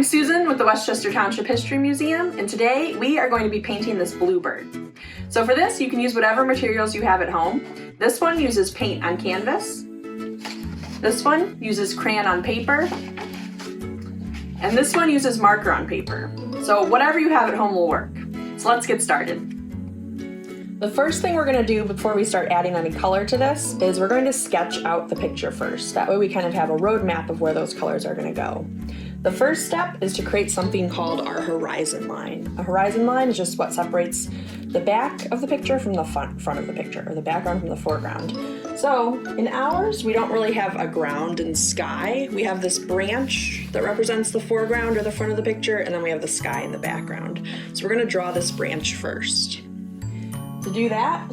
Susan with the Westchester Township History Museum, and today we are going to be painting this Bluebird. So for this, you can use whatever materials you have at home. This one uses paint on canvas. This one uses crayon on paper. And this one uses marker on paper. So whatever you have at home will work. So let's get started. The first thing we're going to do before we start adding any color to this is we're going to sketch out the picture first. That way we kind of have a roadmap of where those colors are going to go. The first step is to create something called our horizon line. A horizon line is just what separates the back of the picture from the front of the picture, or the background from the foreground. So in ours, we don't really have a ground and sky. We have this branch that represents the foreground or the front of the picture, and then we have the sky in the background. So we're going to draw this branch first. To do that,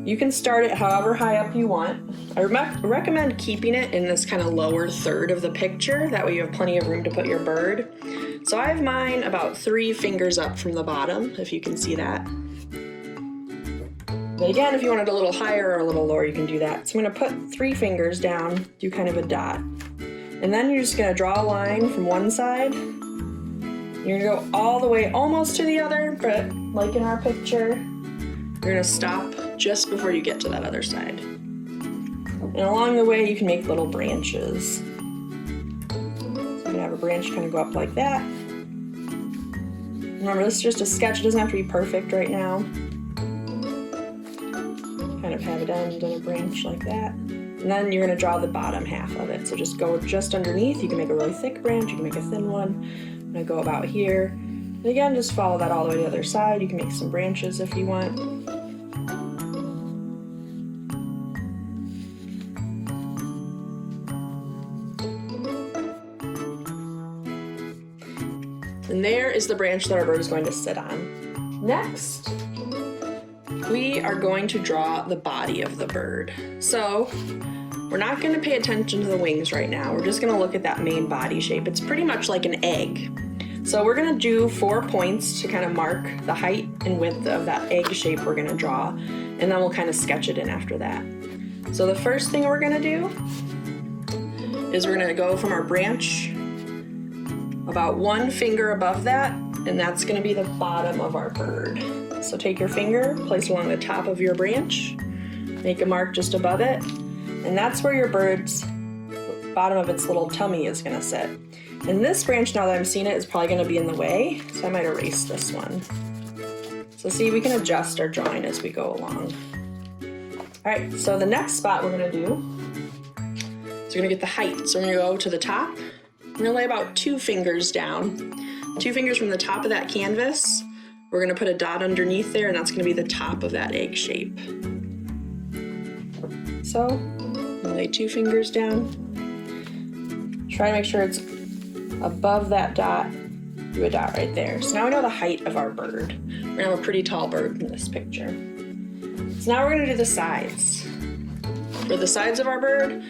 you can start it however high up you want. I recommend keeping it in this kind of lower third of the picture. That way you have plenty of room to put your bird. So I have mine about 3 fingers up from the bottom, if you can see that. But again, if you want it a little higher or a little lower, you can do that. So I'm gonna put 3 fingers down, do kind of a dot. And then you're just gonna draw a line from one side. You're gonna go all the way almost to the other, but like in our picture, you're gonna stop just before you get to that other side. And along the way, you can make little branches. So you can have a branch kind of go up like that. Remember, this is just a sketch. It doesn't have to be perfect right now. Kind of have it end in a branch like that. And then you're gonna draw the bottom half of it. So just go just underneath. You can make a really thick branch. You can make a thin one. I'm gonna go about here. And again, just follow that all the way to the other side. You can make some branches if you want. And there is the branch that our bird is going to sit on. Next, we are going to draw the body of the bird. So we're not going to pay attention to the wings right now. We're just going to look at that main body shape. It's pretty much like an egg. So we're going to do 4 points to kind of mark the height and width of that egg shape we're going to draw, and then we'll kind of sketch it in after that. So the first thing we're going to do is we're going to go from our branch about 1 finger above that, and that's going to be the bottom of our bird. So take your finger, place it along the top of your branch, make a mark just above it, and that's where your bird's bottom of its little tummy is going to sit. And this branch, now that I'm seeing it, is probably going to be in the way, so I might erase this one. So see, we can adjust our drawing as we go along. All right, so the next spot we're going to do is we're going to get the height. So we're going to go to the top. We're going to lay about 2 fingers down. 2 fingers from the top of that canvas. We're going to put a dot underneath there, and that's going to be the top of that egg shape. So I'm going to lay 2 fingers down. Try to make sure it's above that dot. Do a dot right there. So now we know the height of our bird. We're going to have a pretty tall bird in this picture. So now we're going to do the sides. For the sides of our bird,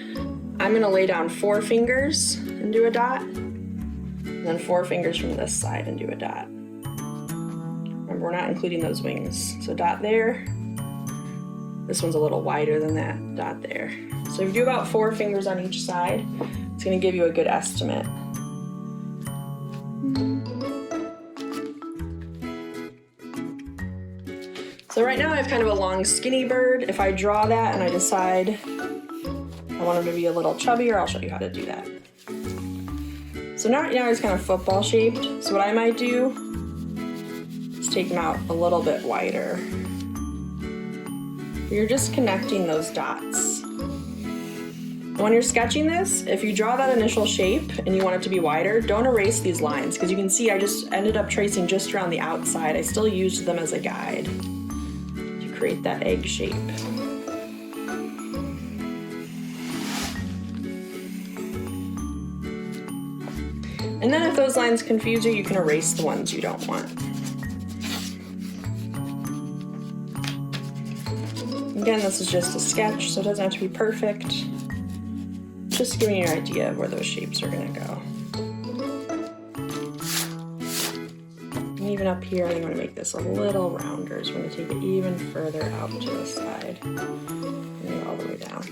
I'm going to lay down 4 fingers and do a dot, and then 4 fingers from this side and do a dot. Remember, we're not including those wings. So dot there. This one's a little wider than that dot there. So if you do about 4 fingers on each side, it's going to give you a good estimate. So right now I have kind of a long skinny bird. If I draw that and I decide I want him to be a little chubbier, I'll show you how to do that. So now he's kind of football shaped. So what I might do is take him out a little bit wider. You're just connecting those dots. And when you're sketching this, if you draw that initial shape and you want it to be wider, don't erase these lines, because you can see I just ended up tracing just around the outside. I still used them as a guide to create that egg shape. And then if those lines confuse you, you can erase the ones you don't want. Again, this is just a sketch, so it doesn't have to be perfect. Just giving you an idea of where those shapes are going to go. And even up here, I'm going to make this a little rounder, so we're going to take it even further out to the side and all the way down.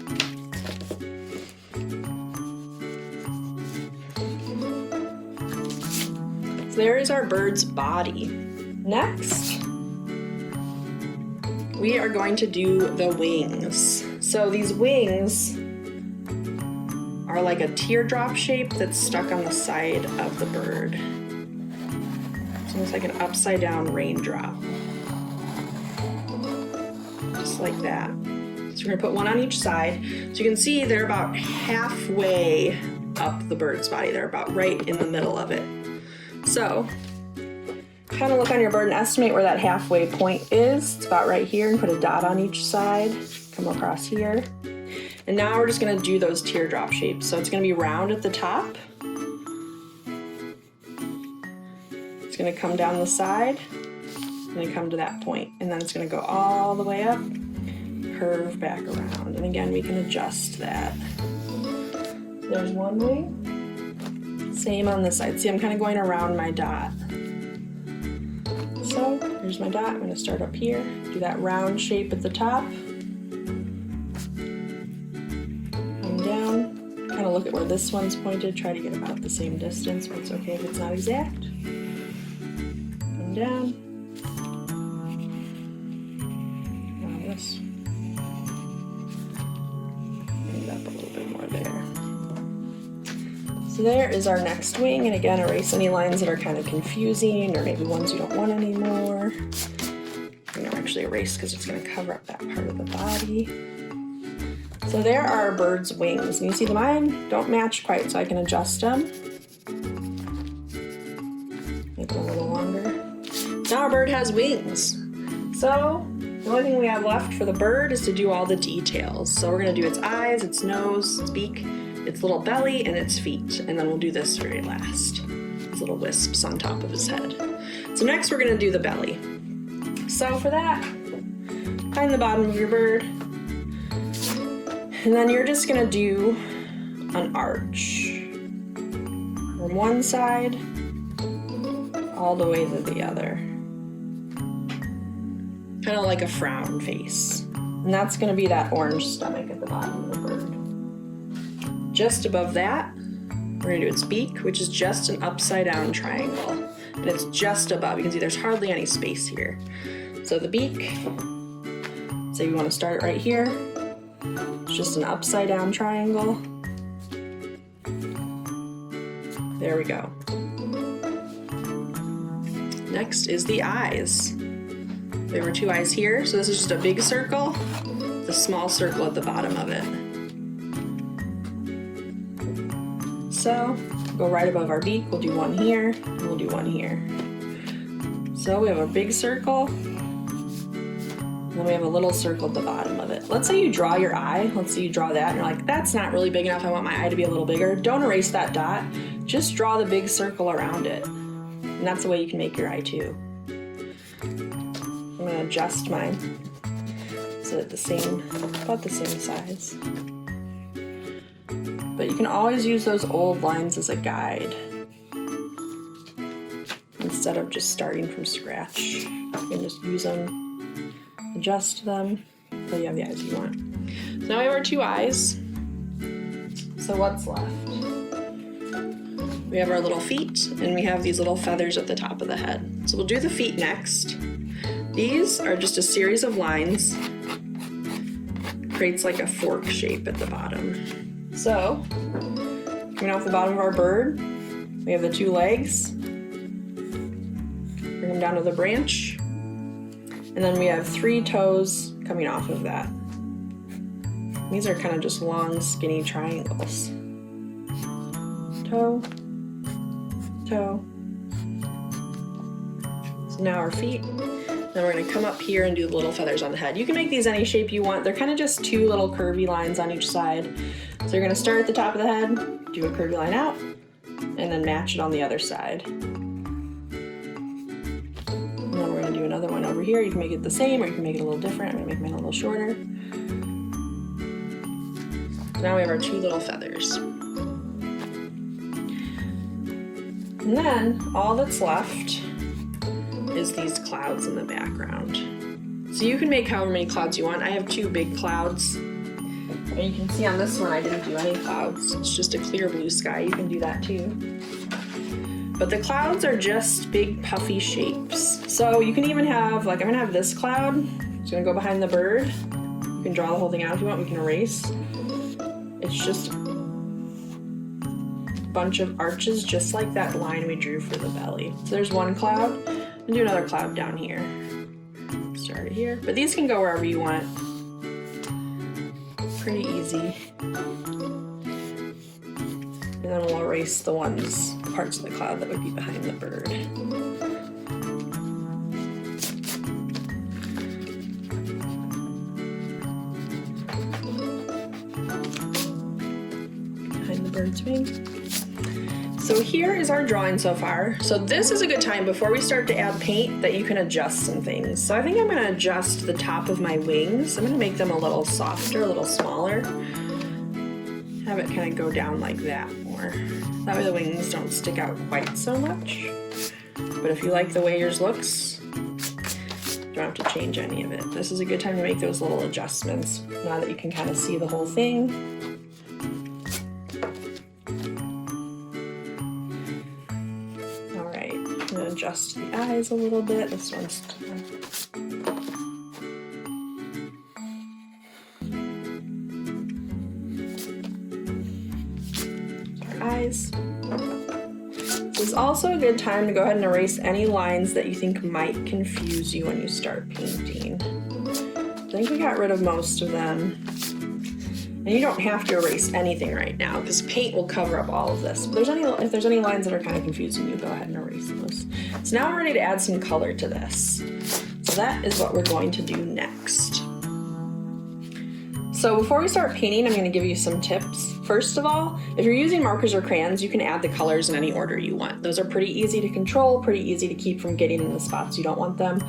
So there is our bird's body. Next, we are going to do the wings. So these wings are like a teardrop shape that's stuck on the side of the bird. It's almost like an upside down raindrop. Just like that. So we're gonna put one on each side. So you can see they're about halfway up the bird's body. They're about right in the middle of it. So kind of look on your bird and estimate where that halfway point is. It's about right here, and put a dot on each side. Come across here. And now we're just gonna do those teardrop shapes. So it's gonna be round at the top. It's gonna come down the side, and then come to that point. And then it's gonna go all the way up, curve back around. And again, we can adjust that. There's one wing. Same on this side. See, I'm kind of going around my dot. So here's my dot. I'm going to start up here, do that round shape at the top, come down, kind of look at where this one's pointed, try to get about the same distance, but it's okay if it's not exact. Come down. Now this. Bring it up a little bit more there. So there is our next wing, and again, erase any lines that are kind of confusing or maybe ones you don't want anymore. I'm gonna actually erase because it's gonna cover up that part of the body. So there are our bird's wings, and you see mine don't match quite, so I can adjust them. Make them a little longer. Now our bird has wings. So the only thing we have left for the bird is to do all the details. So we're gonna do its eyes, its nose, its beak, its little belly, and its feet, and then we'll do this very last. These little wisps on top of his head. So next we're gonna do the belly. So for that, find the bottom of your bird, and then you're just gonna do an arch from one side all the way to the other. Kind of like a frown face. And that's gonna be that orange stomach at the bottom of the bird. Just above that, we're gonna do its beak, which is just an upside down triangle. And it's just above. You can see there's hardly any space here. So the beak, say we wanna start it right here. It's just an upside down triangle. There we go. Next is the eyes. There were two eyes here, so this is just a big circle, the small circle at the bottom of it. So, go right above our beak, we'll do one here, and we'll do one here. So we have a big circle, and then we have a little circle at the bottom of it. Let's say you draw your eye, let's say you draw that, and you're like, that's not really big enough, I want my eye to be a little bigger. Don't erase that dot, just draw the big circle around it. And that's the way you can make your eye too. I'm gonna adjust mine so that about the same size. But you can always use those old lines as a guide instead of just starting from scratch. You can just use them, adjust them, until you have the eyes you want. So now we have our two eyes. So what's left? We have our little feet, and we have these little feathers at the top of the head. So we'll do the feet next. These are just a series of lines. Creates like a fork shape at the bottom. So, coming off the bottom of our bird, we have the two legs. Bring them down to the branch. And then we have 3 toes coming off of that. These are kind of just long, skinny triangles. Toe, toe. So now our feet. Then we're gonna come up here and do the little feathers on the head. You can make these any shape you want. They're kind of just 2 little curvy lines on each side. So you're gonna start at the top of the head, do a curvy line out, and then match it on the other side. And then we're gonna do another one over here. You can make it the same, or you can make it a little different. I'm gonna make mine a little shorter. So now we have our 2 little feathers. And then all that's left is these clouds in the background. So you can make however many clouds you want. I have 2 big clouds. And you can see on this one I didn't do any clouds. It's just a clear blue sky. You can do that too. But the clouds are just big puffy shapes. So you can even have, like I'm gonna have this cloud. It's gonna go behind the bird. You can draw the whole thing out if you want, we can erase. It's just a bunch of arches just like that line we drew for the belly. So there's one cloud, and do another cloud down here. Start it here, but these can go wherever you want. Pretty easy. And then we'll erase the parts of the cloud that would be behind the bird. Behind the bird's wing. So here is our drawing so far. So this is a good time before we start to add paint that you can adjust some things. So I think I'm gonna adjust the top of my wings. I'm gonna make them a little softer, a little smaller. Have it kind of go down like that more. That way the wings don't stick out quite so much. But if you like the way yours looks, you don't have to change any of it. This is a good time to make those little adjustments now that you can kind of see the whole thing. Adjust the eyes a little bit. This one's our eyes. This is also a good time to go ahead and erase any lines that you think might confuse you when you start painting. I think we got rid of most of them. And you don't have to erase anything right now because paint will cover up all of this. But if there's any lines that are kind of confusing you, go ahead and erase those. So now we're ready to add some color to this. So that is what we're going to do next. So before we start painting, I'm going to give you some tips. First of all, if you're using markers or crayons, you can add the colors in any order you want. Those are pretty easy to control, pretty easy to keep from getting in the spots you don't want them.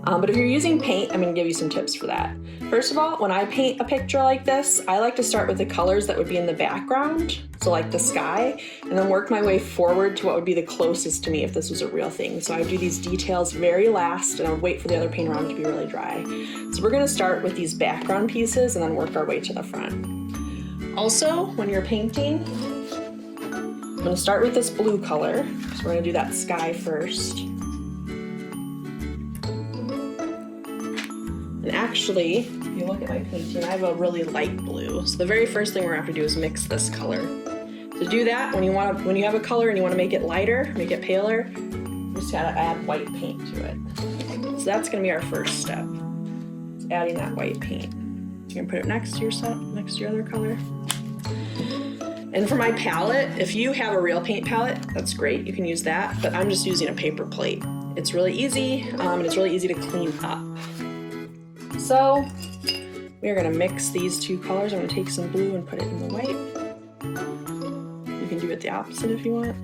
But if you're using paint, I'm going to give you some tips for that. First of all, when I paint a picture like this, I like to start with the colors that would be in the background, so like the sky, and then work my way forward to what would be the closest to me if this was a real thing. So I would do these details very last, and I would wait for the other paint around to be really dry. So we're going to start with these background pieces and then work our way to the front. Also, when you're painting, I'm going to start with this blue color. So we're going to do that sky first. And actually, if you look at my painting, I have a really light blue. So the very first thing we're gonna have to do is mix this color. To do that, when you have a color and you want to make it lighter, make it paler, you just gotta add white paint to it. So that's gonna be our first step. It's adding that white paint. You're gonna put it next to your other color. And for my palette, if you have a real paint palette, that's great, you can use that, but I'm just using a paper plate. It's really easy, and it's really easy to clean up. So we are going to mix these two colors. I'm going to take some blue and put it in the white. You can do it the opposite if you want.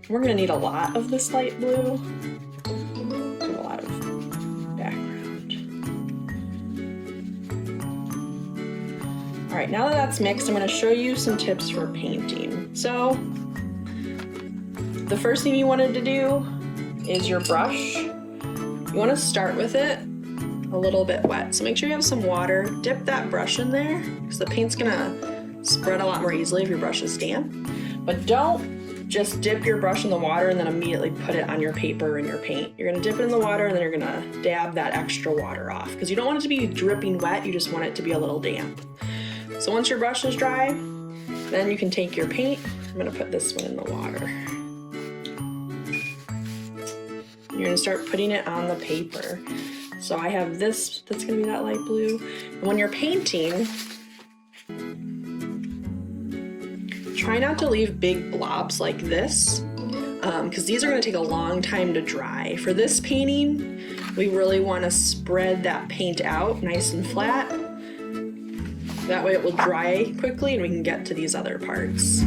We're going to need a lot of this light blue. Do a lot of background. All right, now that that's mixed, I'm going to show you some tips for painting. So the first thing you wanted to do is your brush. You want to start with it a little bit wet. So make sure you have some water. Dip that brush in there because the paint's gonna spread a lot more easily if your brush is damp. But don't just dip your brush in the water and then immediately put it on your paper and your paint. You're gonna dip it in the water and then you're gonna dab that extra water off because you don't want it to be dripping wet, you just want it to be a little damp. So once your brush is dry, then you can take your paint. I'm gonna put this one in the water. You're gonna start putting it on the paper. So I have this, that's gonna be that light blue. And when you're painting, try not to leave big blobs like this, because these are gonna take a long time to dry. For this painting, we really wanna spread that paint out nice and flat. That way it will dry quickly and we can get to these other parts.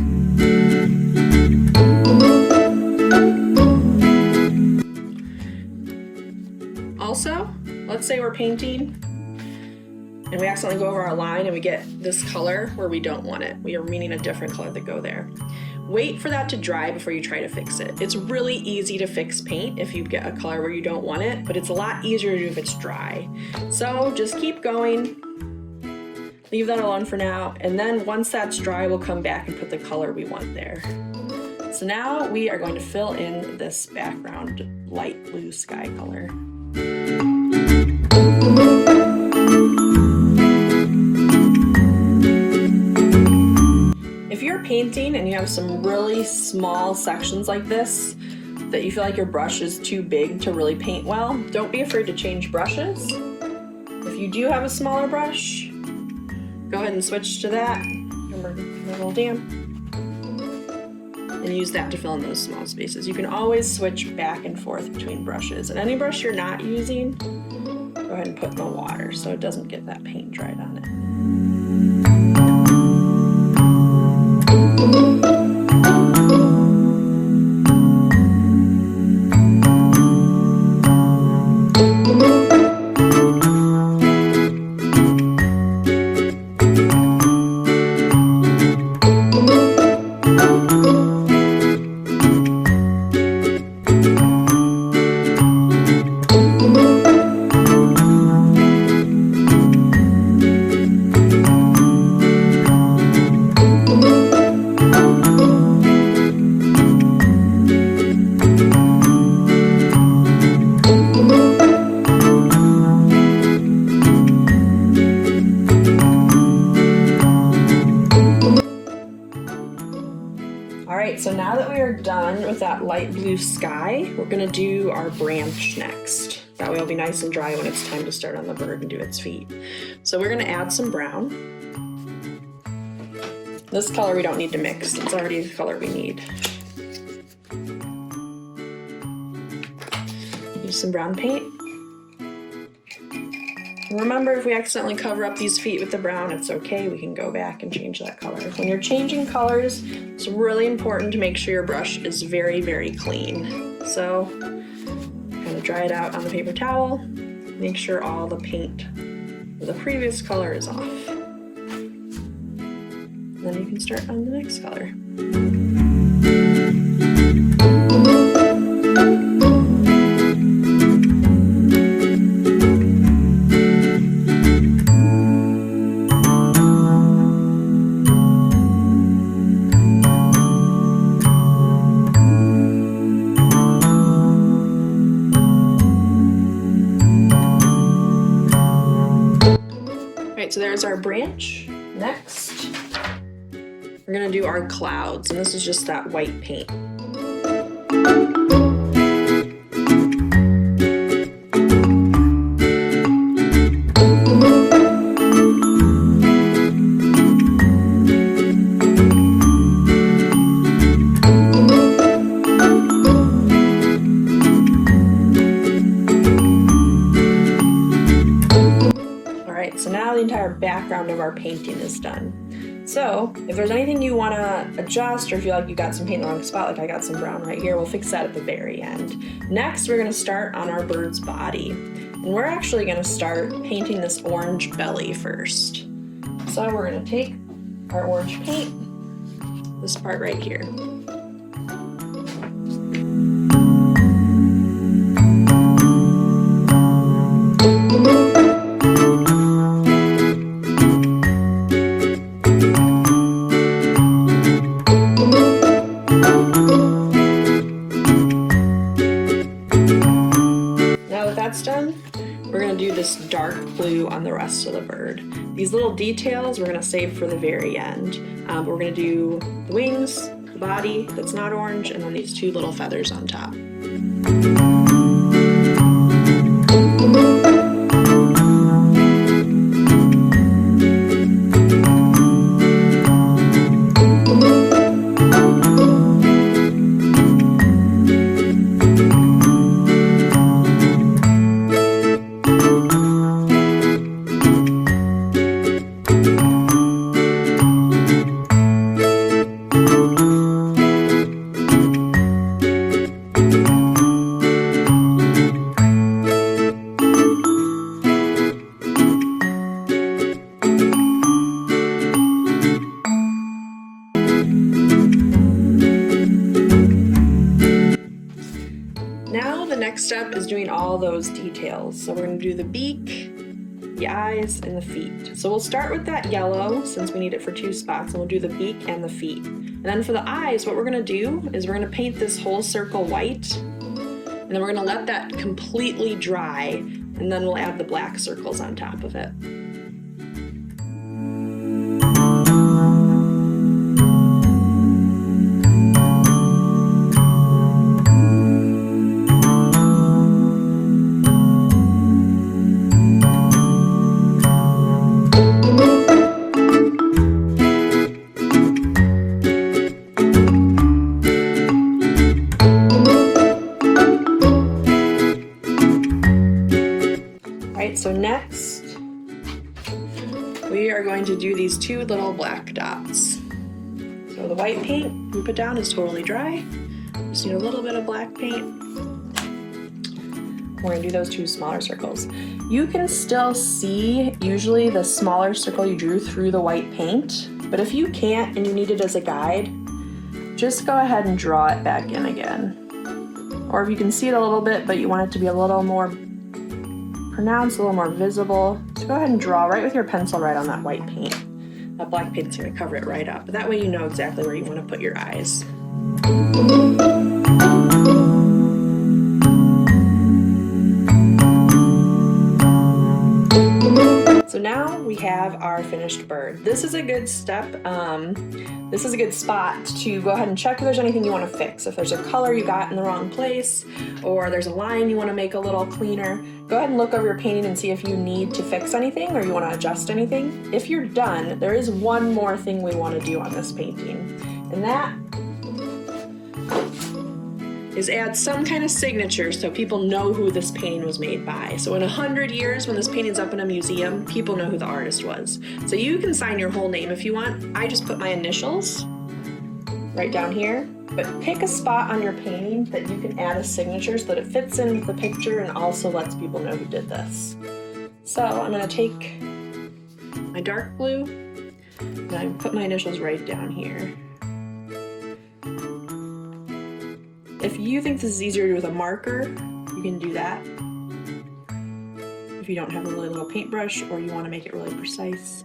Also, let's say we're painting and we accidentally go over our line and we get this color where we don't want it. We are meaning a different color to go there. Wait for that to dry before you try to fix it. It's really easy to fix paint if you get a color where you don't want it, but it's a lot easier to do if it's dry. So just keep going, leave that alone for now, and then once that's dry, we'll come back and put the color we want there. So now we are going to fill in this background light blue sky color. If you're painting and you have some really small sections like this that you feel like your brush is too big to really paint well, don't be afraid to change brushes. If you do have a smaller brush, go ahead and switch to that. Remember, a little damp. And use that to fill in those small spaces. You can always switch back and forth between brushes. And any brush you're not using, go ahead and put in the water so it doesn't get that paint dried on it. So now that we are done with that light blue sky, we're gonna do our branch next. That way it'll be nice and dry when it's time to start on the bird and do its feet. So we're gonna add some brown. This color we don't need to mix, it's already the color we need. Use some brown paint. Remember, if we accidentally cover up these feet with the brown, it's okay. We can go back and change that color. When you're changing colors, it's really important to make sure your brush is very, very clean. So, kind of dry it out on the paper towel. Make sure all the paint of the previous color is off. Then you can start on the next color. So there's our branch. Next, we're gonna do our clouds, and this is just that white paint. So now the entire background of our painting is done. So if there's anything you want to adjust or feel like you got some paint in the wrong spot, like I got some brown right here, we'll fix that at the very end. Next, we're going to start on our bird's body. And we're actually going to start painting this orange belly first. So we're going to take our orange paint, this part right here. Done, we're going to do this dark blue on the rest of the bird. These little details we're going to save for the very end. We're going to do the wings, the body that's not orange, and then these two little feathers on top. Next step is doing all those details. So we're going to do the beak, the eyes, and the feet. So we'll start with that yellow since we need it for two spots, and we'll do the beak and the feet. And then for the eyes, what we're gonna do is we're gonna paint this whole circle white, and then we're gonna let that completely dry, and then we'll add the black circles on top of it. So next, we are going to do these two little black dots. So the white paint we put down is totally dry. Just need a little bit of black paint. We're gonna do those two smaller circles. You can still see usually the smaller circle you drew through the white paint, but if you can't and you need it as a guide, just go ahead and draw it back in again. Or if you can see it a little bit, but you want it to be a little more pronounced, a little more visible, so go ahead and draw right with your pencil right on that white paint. That black paint's gonna cover it right up, but that way you know exactly where you wanna put your eyes. So now we have our finished bird. This is a good step. This is a good spot to go ahead and check if there's anything you want to fix. If there's a color you got in the wrong place, or there's a line you want to make a little cleaner, go ahead and look over your painting and see if you need to fix anything or you want to adjust anything. If you're done, there is one more thing we want to do on this painting, and that is add some kind of signature so people know who this painting was made by. So in 100 years, when this painting's up in a museum, people know who the artist was. So you can sign your whole name if you want. I just put my initials right down here, but pick a spot on your painting that you can add a signature so that it fits in with the picture and also lets people know who did this. So I'm gonna take my dark blue and I put my initials right down here. If you think this is easier to do with a marker, you can do that. If you don't have a really little paintbrush or you want to make it really precise.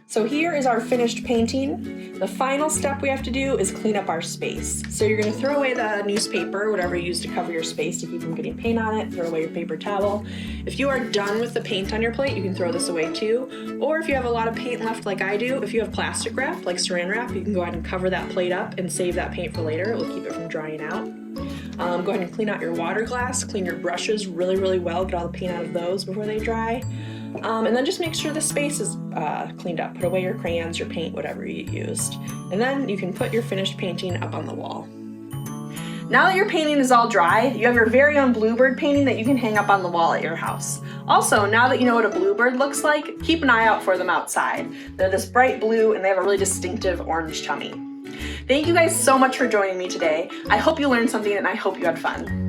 So here is our finished painting. The final step we have to do is clean up our space. So you're going to throw away the newspaper, whatever you use to cover your space to keep from getting paint on it, throw away your paper towel. If you are done with the paint on your plate, you can throw this away too. Or if you have a lot of paint left like I do, if you have plastic wrap, like saran wrap, you can go ahead and cover that plate up and save that paint for later. It will keep it from drying out. Go ahead and clean out your water glass, clean your brushes really, really well, get all the paint out of those before they dry. And then just make sure the space is cleaned up. Put away your crayons, your paint, whatever you used. And then you can put your finished painting up on the wall. Now that your painting is all dry, you have your very own Bluebird painting that you can hang up on the wall at your house. Also, now that you know what a Bluebird looks like, keep an eye out for them outside. They're this bright blue and they have a really distinctive orange tummy. Thank you guys so much for joining me today. I hope you learned something and I hope you had fun.